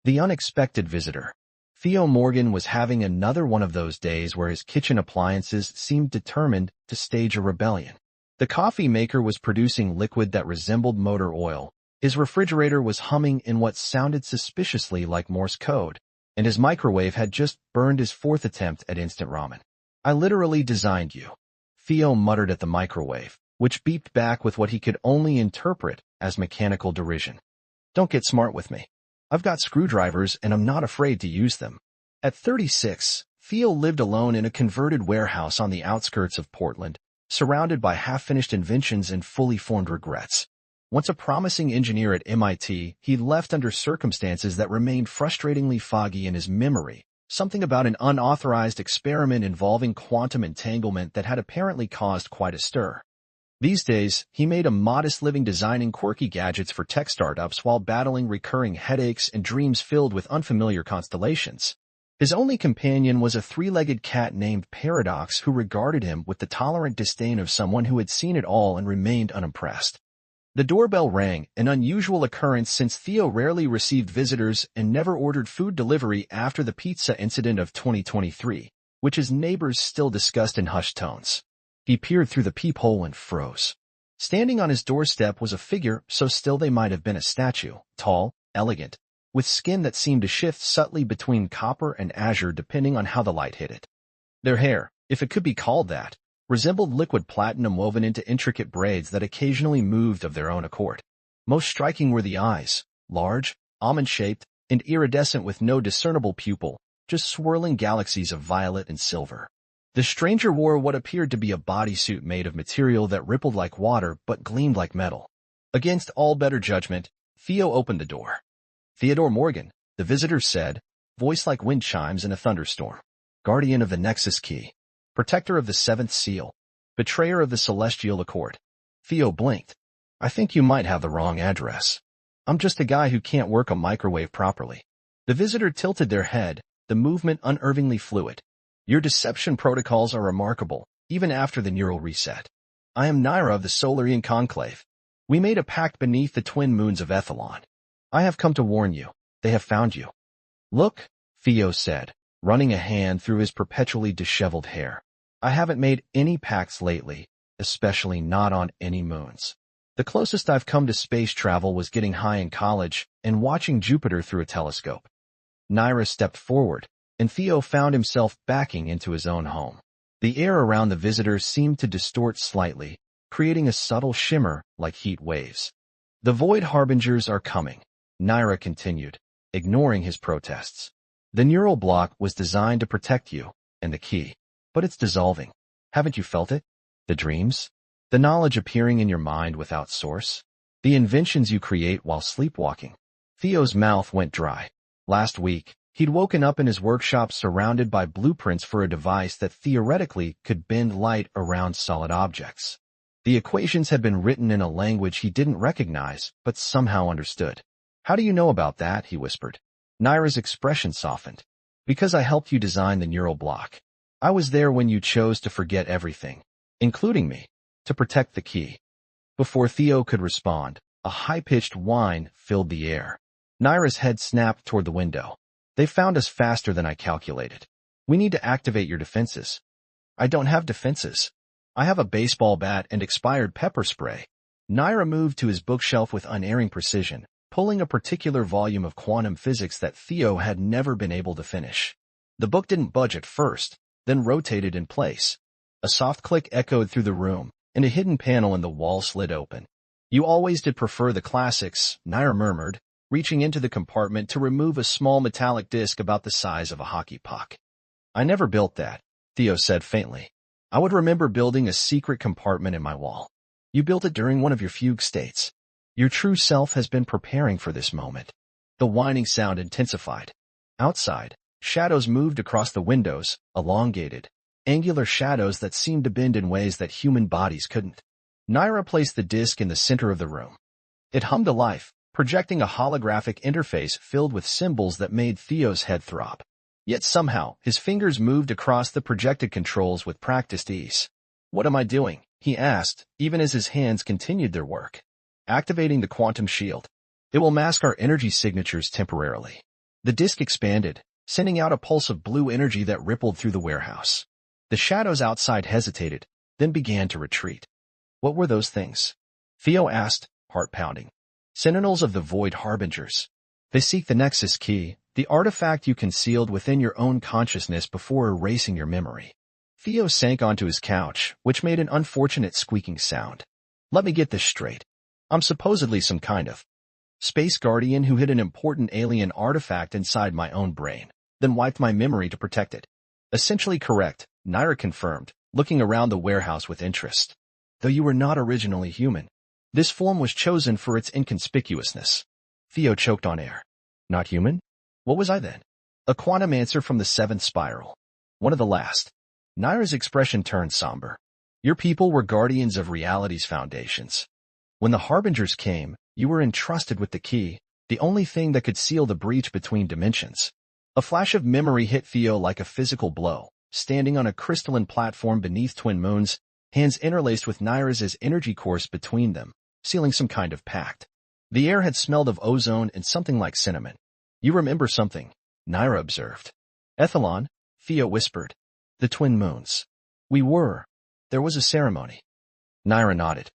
The unexpected visitor. Theo Morgan was having another one of those days where his kitchen appliances seemed determined to stage a rebellion. The coffee maker was producing liquid that resembled motor oil, his refrigerator was humming in what sounded suspiciously like Morse code, and his microwave had just burned his fourth attempt at instant ramen. "I literally designed you," Theo muttered at the microwave, which beeped back with what he could only interpret as mechanical derision. "Don't get smart with me. I've got screwdrivers and I'm not afraid to use them." At 36, Theo lived alone in a converted warehouse on the outskirts of Portland, surrounded by half-finished inventions and fully formed regrets. Once a promising engineer at MIT, he left under circumstances that remained frustratingly foggy in his memory, something about an unauthorized experiment involving quantum entanglement that had apparently caused quite a stir. These days, he made a modest living designing quirky gadgets for tech startups while battling recurring headaches and dreams filled with unfamiliar constellations. His only companion was a three-legged cat named Paradox who regarded him with the tolerant disdain of someone who had seen it all and remained unimpressed. The doorbell rang, an unusual occurrence since Theo rarely received visitors and never ordered food delivery after the pizza incident of 2023, which his neighbors still discussed in hushed tones. He peered through the peephole and froze. Standing on his doorstep was a figure so still they might have been a statue, tall, elegant, with skin that seemed to shift subtly between copper and azure depending on how the light hit it. Their hair, if it could be called that, resembled liquid platinum woven into intricate braids that occasionally moved of their own accord. Most striking were the eyes, large, almond-shaped, and iridescent with no discernible pupil, just swirling galaxies of violet and silver. The stranger wore what appeared to be a bodysuit made of material that rippled like water but gleamed like metal. Against all better judgment, Theo opened the door. "Theodore Morgan," the visitor said, voice like wind chimes in a thunderstorm. "Guardian of the Nexus Key. Protector of the Seventh Seal. Betrayer of the Celestial Accord." Theo blinked. "I think you might have the wrong address. I'm just a guy who can't work a microwave properly." The visitor tilted their head, the movement unnervingly fluid. "Your deception protocols are remarkable, even after the neural reset. I am Naira of the Solarian Conclave. We made a pact beneath the twin moons of Ethelon. I have come to warn you. They have found you." "Look," Theo said, running a hand through his perpetually disheveled hair. "I haven't made any pacts lately, especially not on any moons. The closest I've come to space travel was getting high in college and watching Jupiter through a telescope." Naira stepped forward, and Theo found himself backing into his own home. The air around the visitor seemed to distort slightly, creating a subtle shimmer like heat waves. "The void harbingers are coming," Naira continued, ignoring his protests. "The neural block was designed to protect you, and the key. But it's dissolving. Haven't you felt it? The dreams? The knowledge appearing in your mind without source? The inventions you create while sleepwalking?" Theo's mouth went dry. Last week, he'd woken up in his workshop surrounded by blueprints for a device that theoretically could bend light around solid objects. The equations had been written in a language he didn't recognize, but somehow understood. "How do you know about that?" he whispered. Naira's expression softened. "Because I helped you design the neural block. I was there when you chose to forget everything, including me, to protect the key." Before Theo could respond, a high-pitched whine filled the air. Naira's head snapped toward the window. "They found us faster than I calculated. We need to activate your defenses." "I don't have defenses. I have a baseball bat and expired pepper spray." Naira moved to his bookshelf with unerring precision, pulling a particular volume of quantum physics that Theo had never been able to finish. The book didn't budge at first, then rotated in place. A soft click echoed through the room, and a hidden panel in the wall slid open. "You always did prefer the classics," Naira murmured, reaching into the compartment to remove a small metallic disc about the size of a hockey puck. "I never built that," Theo said faintly. "I would remember building a secret compartment in my wall. You built it during one of your fugue states. Your true self has been preparing for this moment." The whining sound intensified. Outside, shadows moved across the windows, elongated, angular shadows that seemed to bend in ways that human bodies couldn't. Naira placed the disc in the center of the room. It hummed to life, projecting a holographic interface filled with symbols that made Theo's head throb. Yet somehow, his fingers moved across the projected controls with practiced ease. "What am I doing?" he asked, even as his hands continued their work. "Activating the quantum shield. It will mask our energy signatures temporarily." The disk expanded, sending out a pulse of blue energy that rippled through the warehouse. The shadows outside hesitated, then began to retreat. What were those things? Theo asked, heart pounding. Sentinels of the Void Harbingers. They seek the Nexus Key, the artifact you concealed within your own consciousness before erasing your memory. Theo sank onto his couch, which made an unfortunate squeaking sound. Let me get this straight. I'm supposedly some kind of space guardian who hid an important alien artifact inside my own brain, then wiped my memory to protect it. Essentially correct, Naira confirmed, looking around the warehouse with interest. Though you were not originally human, this form was chosen for its inconspicuousness. Theo choked on air. Not human? What was I then? A quantumancer from the seventh spiral. One of the last. Naira's expression turned somber. Your people were guardians of reality's foundations. When the Harbingers came, you were entrusted with the key, the only thing that could seal the breach between dimensions. A flash of memory hit Theo like a physical blow, standing on a crystalline platform beneath twin moons, hands interlaced with Naira's energy course between them, sealing some kind of pact. The air had smelled of ozone and something like cinnamon. You remember something, Naira observed. Ethelon, Theo whispered. The twin moons. We were. There was a ceremony. Naira nodded.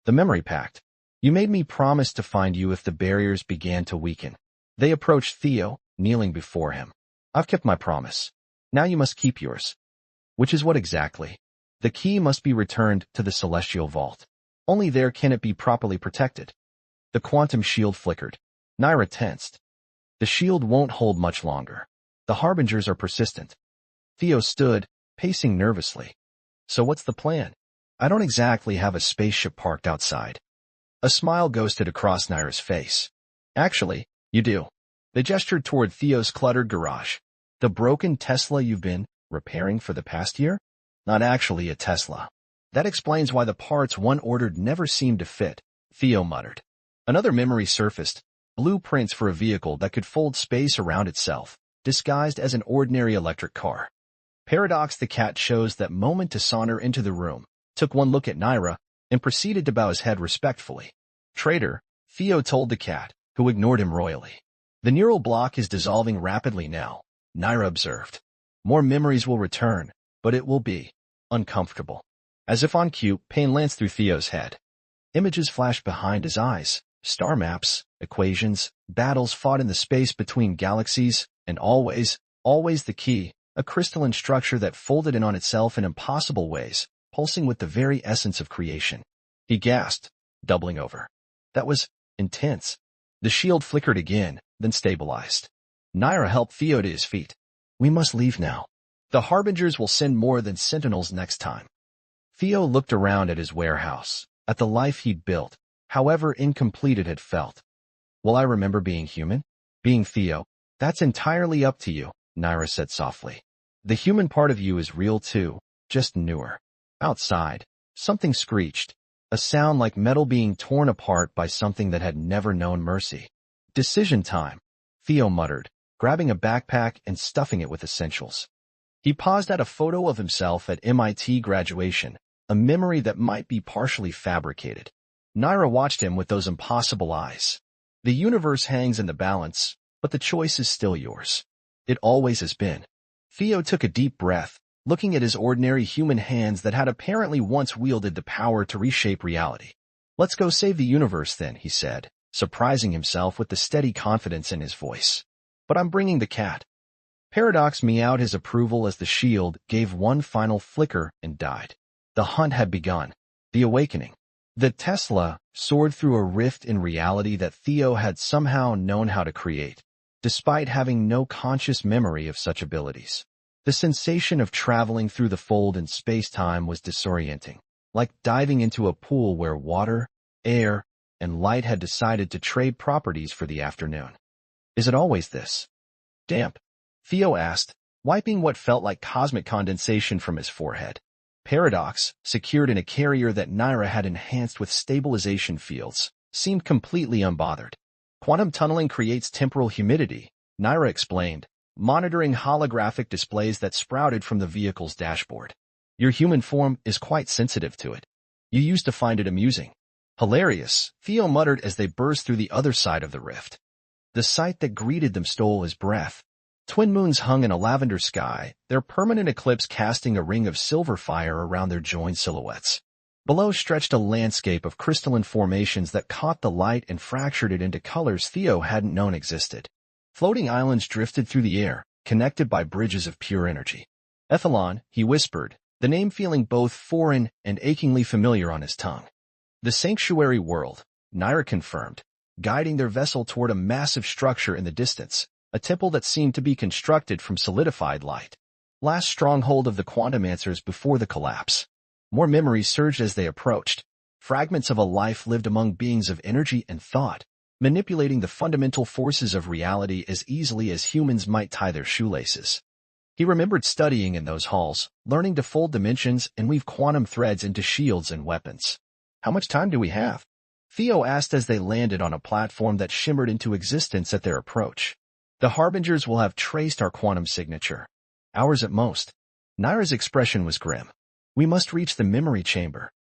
The memory pact. You made me promise to find you if the barriers began to weaken. They approached Theo, kneeling before him. I've kept my promise. Now you must keep yours. Which is what exactly? The key must be returned to the celestial vault. Only there can it be properly protected. The quantum shield flickered. Naira tensed. The shield won't hold much longer. The Harbingers are persistent. Theo stood, pacing nervously. So what's the plan? I don't exactly have a spaceship parked outside. A smile ghosted across Naira's face. Actually, you do. They gestured toward Theo's cluttered garage. The broken Tesla you've been repairing for the past year? Not actually a Tesla. That explains why the parts one ordered never seemed to fit, Theo muttered. Another memory surfaced, blueprints for a vehicle that could fold space around itself, disguised as an ordinary electric car. Paradox the cat chose that moment to saunter into the room, took one look at Naira, and proceeded to bow his head respectfully. Traitor, Theo told the cat, who ignored him royally. The neural block is dissolving rapidly now, Naira observed. More memories will return, but it will be uncomfortable. As if on cue, pain lanced through Theo's head. Images flashed behind his eyes, star maps, equations, battles fought in the space between galaxies, and always the key, a crystalline structure that folded in on itself in impossible ways, pulsing with the very essence of creation. He gasped, doubling over. That was intense. The shield flickered again, then stabilized. Naira helped Theo to his feet. We must leave now. The Harbingers will send more than sentinels next time. Theo looked around at his warehouse, at the life he'd built, however incomplete it had felt. Will I remember being human? Being Theo? That's entirely up to you, Naira said softly. The human part of you is real too, just newer. Outside, something screeched, a sound like metal being torn apart by something that had never known mercy. Decision time, Theo muttered, grabbing a backpack and stuffing it with essentials. He paused at a photo of himself at MIT graduation, a memory that might be partially fabricated. Naira watched him with those impossible eyes. The universe hangs in the balance, but the choice is still yours. It always has been. Theo took a deep breath, looking at his ordinary human hands that had apparently once wielded the power to reshape reality. Let's go save the universe then, he said, surprising himself with the steady confidence in his voice. But I'm bringing the cat. Paradox meowed his approval as the shield gave one final flicker and died. The hunt had begun. The awakening. The Tesla soared through a rift in reality that Theo had somehow known how to create, despite having no conscious memory of such abilities. The sensation of traveling through the fold in space-time was disorienting, like diving into a pool where water, air, and light had decided to trade properties for the afternoon. Is it always this? Damp? Theo asked, wiping what felt like cosmic condensation from his forehead. Paradox, secured in a carrier that Naira had enhanced with stabilization fields, seemed completely unbothered. Quantum tunneling creates temporal humidity, Naira explained, monitoring holographic displays that sprouted from the vehicle's dashboard. Your human form is quite sensitive to it. You used to find it amusing. Hilarious, Theo muttered as they burst through the other side of the rift. The sight that greeted them stole his breath. Twin moons hung in a lavender sky, their permanent eclipse casting a ring of silver fire around their joined silhouettes. Below stretched a landscape of crystalline formations that caught the light and fractured it into colors Theo hadn't known existed. Floating islands drifted through the air, connected by bridges of pure energy. Ethelon, he whispered, the name feeling both foreign and achingly familiar on his tongue. The sanctuary world, Naira confirmed, guiding their vessel toward a massive structure in the distance, a temple that seemed to be constructed from solidified light. Last stronghold of the Quantumancers before the collapse. More memories surged as they approached. Fragments of a life lived among beings of energy and thought, manipulating the fundamental forces of reality as easily as humans might tie their shoelaces. He remembered studying in those halls, learning to fold dimensions and weave quantum threads into shields and weapons. How much time do we have? Theo asked as they landed on a platform that shimmered into existence at their approach. The Harbingers will have traced our quantum signature. Hours at most. Naira's expression was grim. We must reach the memory chamber.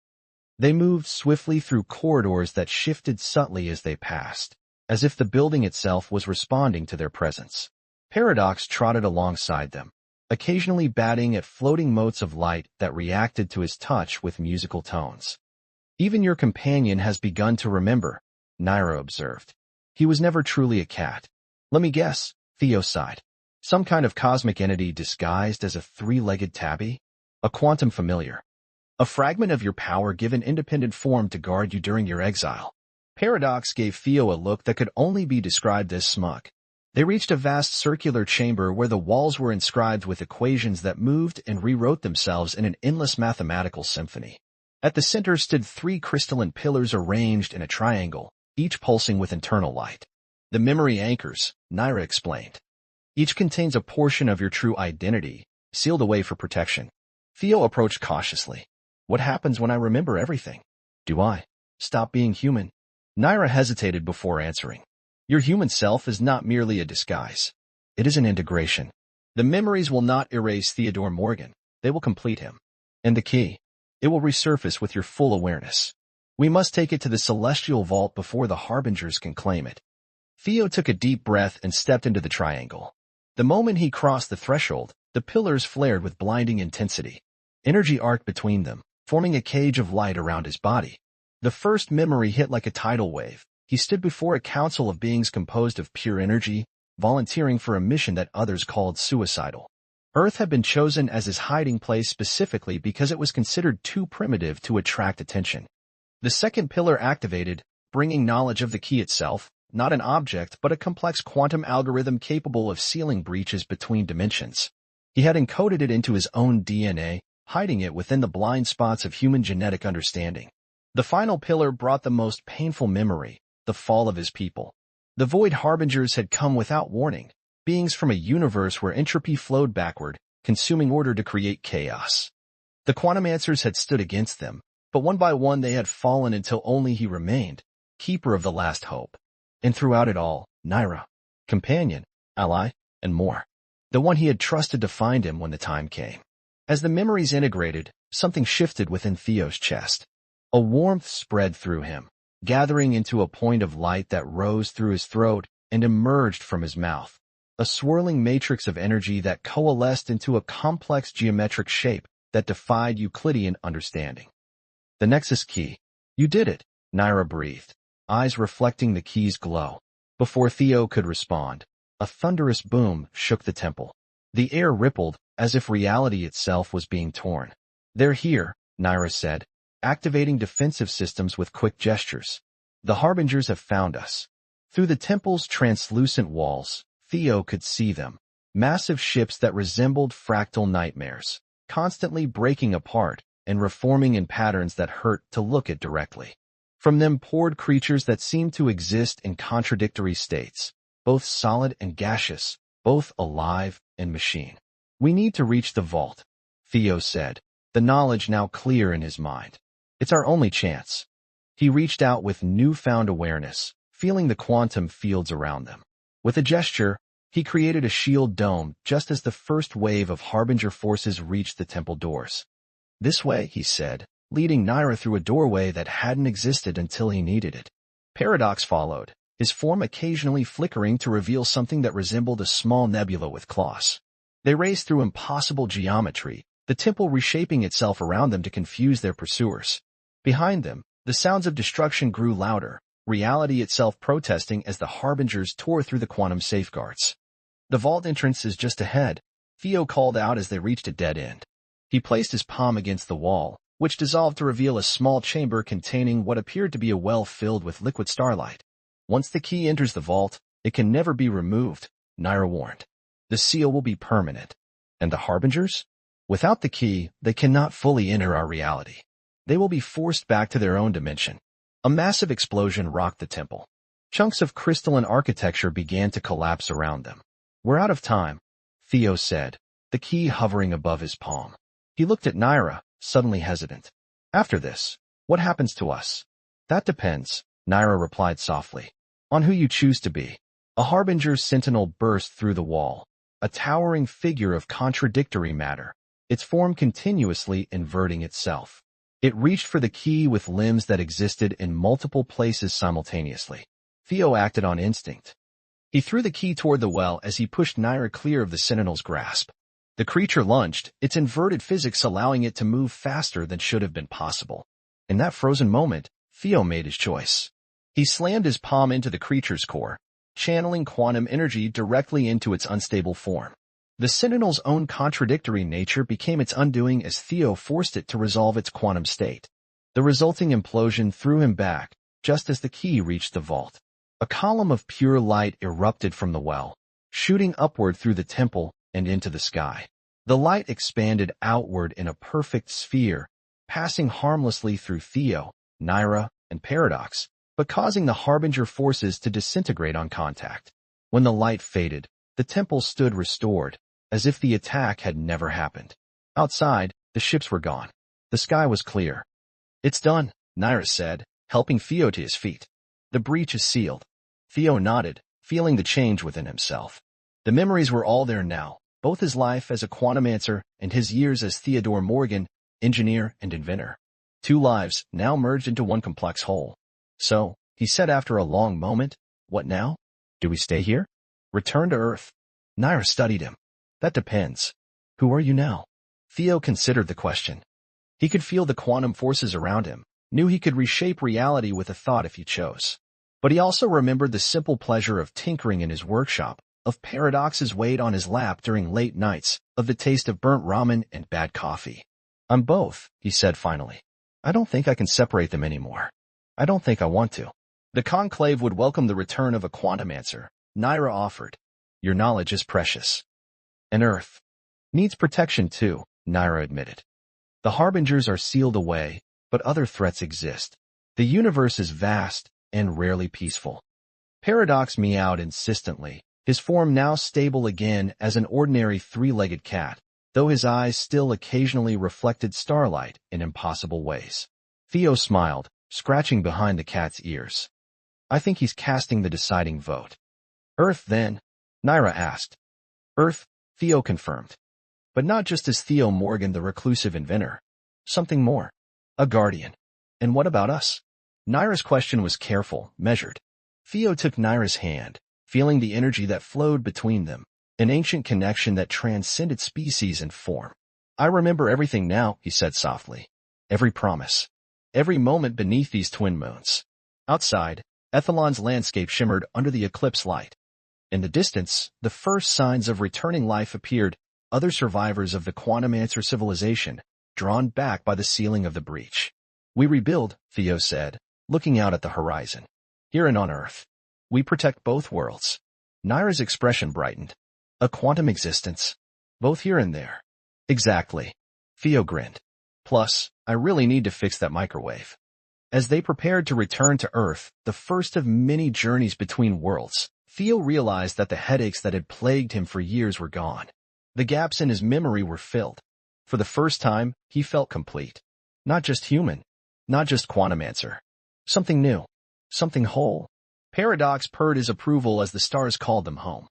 They moved swiftly through corridors that shifted subtly as they passed, as if the building itself was responding to their presence. Paradox trotted alongside them, occasionally batting at floating motes of light that reacted to his touch with musical tones. Even your companion has begun to remember, Naira observed. He was never truly a cat. Let me guess, Theo sighed. Some kind of cosmic entity disguised as a three-legged tabby? A quantum familiar. A fragment of your power given independent form to guard you during your exile. Paradox gave Theo a look that could only be described as smug. They reached a vast circular chamber where the walls were inscribed with equations that moved and rewrote themselves in an endless mathematical symphony. At the center stood 3 crystalline pillars arranged in a triangle, each pulsing with internal light. The memory anchors, Naira explained. Each contains a portion of your true identity, sealed away for protection. Theo approached cautiously. What happens when I remember everything? Do I stop being human? Naira hesitated before answering. Your human self is not merely a disguise. It is an integration. The memories will not erase Theodore Morgan. They will complete him. And the key? It will resurface with your full awareness. We must take it to the celestial vault before the Harbingers can claim it. Theo took a deep breath and stepped into the triangle. The moment he crossed the threshold, the pillars flared with blinding intensity. Energy arced between them, forming a cage of light around his body. The first memory hit like a tidal wave. He stood before a council of beings composed of pure energy, volunteering for a mission that others called suicidal. Earth had been chosen as his hiding place specifically because it was considered too primitive to attract attention. The second pillar activated, bringing knowledge of the key itself, not an object but a complex quantum algorithm capable of sealing breaches between dimensions. He had encoded it into his own DNA, hiding it within the blind spots of human genetic understanding. The final pillar brought the most painful memory, the fall of his people. The Void Harbingers had come without warning, beings from a universe where entropy flowed backward, consuming order to create chaos. The Quantumancers had stood against them, but one by one they had fallen until only he remained, keeper of the last hope. And throughout it all, Naira, companion, ally, and more. The one he had trusted to find him when the time came. As the memories integrated, something shifted within Theo's chest. A warmth spread through him, gathering into a point of light that rose through his throat and emerged from his mouth. A swirling matrix of energy that coalesced into a complex geometric shape that defied Euclidean understanding. The Nexus key. You did it, Naira breathed, eyes reflecting the key's glow. Before Theo could respond, a thunderous boom shook the temple. The air rippled, as if reality itself was being torn. They're here, Naira said, activating defensive systems with quick gestures. The Harbingers have found us. Through the temple's translucent walls, Theo could see them. Massive ships that resembled fractal nightmares, constantly breaking apart and reforming in patterns that hurt to look at directly. From them poured creatures that seemed to exist in contradictory states, both solid and gaseous, both alive and machine. We need to reach the vault, Theo said, the knowledge now clear in his mind. It's our only chance. He reached out with newfound awareness, feeling the quantum fields around them. With a gesture, he created a shield dome just as the first wave of Harbinger forces reached the temple doors. This way, he said, leading Naira through a doorway that hadn't existed until he needed it. Paradox followed, his form occasionally flickering to reveal something that resembled a small nebula with claws. They raced through impossible geometry, the temple reshaping itself around them to confuse their pursuers. Behind them, the sounds of destruction grew louder, reality itself protesting as the harbingers tore through the quantum safeguards. "The vault entrance is just ahead," Theo called out as they reached a dead end. He placed his palm against the wall, which dissolved to reveal a small chamber containing what appeared to be a well filled with liquid starlight. "Once the key enters the vault, it can never be removed," Naira warned. "The seal will be permanent." "And the harbingers? Without the key, they cannot fully enter our reality. They will be forced back to their own dimension." A massive explosion rocked the temple. Chunks of crystalline architecture began to collapse around them. "We're out of time," Theo said, the key hovering above his palm. He looked at Naira, suddenly hesitant. "After this, what happens to us?" "That depends," Naira replied softly. "On who you choose to be." A harbinger sentinel burst through the wall, a towering figure of contradictory matter, its form continuously inverting itself. It reached for the key with limbs that existed in multiple places simultaneously. Theo acted on instinct. He threw the key toward the well as he pushed Naira clear of the sentinel's grasp. The creature lunged, its inverted physics allowing it to move faster than should have been possible. In that frozen moment, Theo made his choice. He slammed his palm into the creature's core, channeling quantum energy directly into its unstable form. The sentinel's own contradictory nature became its undoing as Theo forced it to resolve its quantum state. The resulting implosion threw him back, just as the key reached the vault. A column of pure light erupted from the well, shooting upward through the temple and into the sky. The light expanded outward in a perfect sphere, passing harmlessly through Theo, Naira, and Paradox, but causing the harbinger forces to disintegrate on contact. When the light faded, the temple stood restored, as if the attack had never happened. Outside, the ships were gone. The sky was clear. "It's done," Naira said, helping Theo to his feet. "The breach is sealed." Theo nodded, feeling the change within himself. The memories were all there now, both his life as a quantumancer and his years as Theodore Morgan, engineer and inventor. Two lives, now merged into one complex whole. "So," he said after a long moment, "what now? Do we stay here? Return to Earth?" Naira studied him. "That depends. Who are you now?" Theo considered the question. He could feel the quantum forces around him, knew he could reshape reality with a thought if he chose. But he also remembered the simple pleasure of tinkering in his workshop, of paradoxes weighed on his lap during late nights, of the taste of burnt ramen and bad coffee. "I'm both," he said finally. "I don't think I can separate them anymore. I don't think I want to." "The conclave would welcome the return of a quantumancer," Naira offered. "Your knowledge is precious." "And Earth needs protection too," Naira admitted. "The harbingers are sealed away, but other threats exist. The universe is vast and rarely peaceful." Paradox meowed insistently, his form now stable again as an ordinary three-legged cat, though his eyes still occasionally reflected starlight in impossible ways. Theo smiled, scratching behind the cat's ears. "I think he's casting the deciding vote." "Earth, then?" Naira asked. "Earth," Theo confirmed. But not just as Theo Morgan, the reclusive inventor. Something more. A guardian. "And what about us?" Naira's question was careful, measured. Theo took Naira's hand, feeling the energy that flowed between them, an ancient connection that transcended species and form. "I remember everything now," he said softly. "Every promise. Every moment beneath these twin moons." Outside, Ethelon's landscape shimmered under the eclipse light. In the distance, the first signs of returning life appeared, other survivors of the quantumancer civilization, drawn back by the sealing of the breach. "We rebuild," Theo said, looking out at the horizon. "Here and on Earth. We protect both worlds." Naira's expression brightened. "A quantum existence. Both here and there." "Exactly." Theo grinned. "Plus, I really need to fix that microwave." As they prepared to return to Earth, the first of many journeys between worlds, Theo realized that the headaches that had plagued him for years were gone. The gaps in his memory were filled. For the first time, he felt complete. Not just human. Not just quantumancer. Something new. Something whole. Paradox purred his approval as the stars called them home.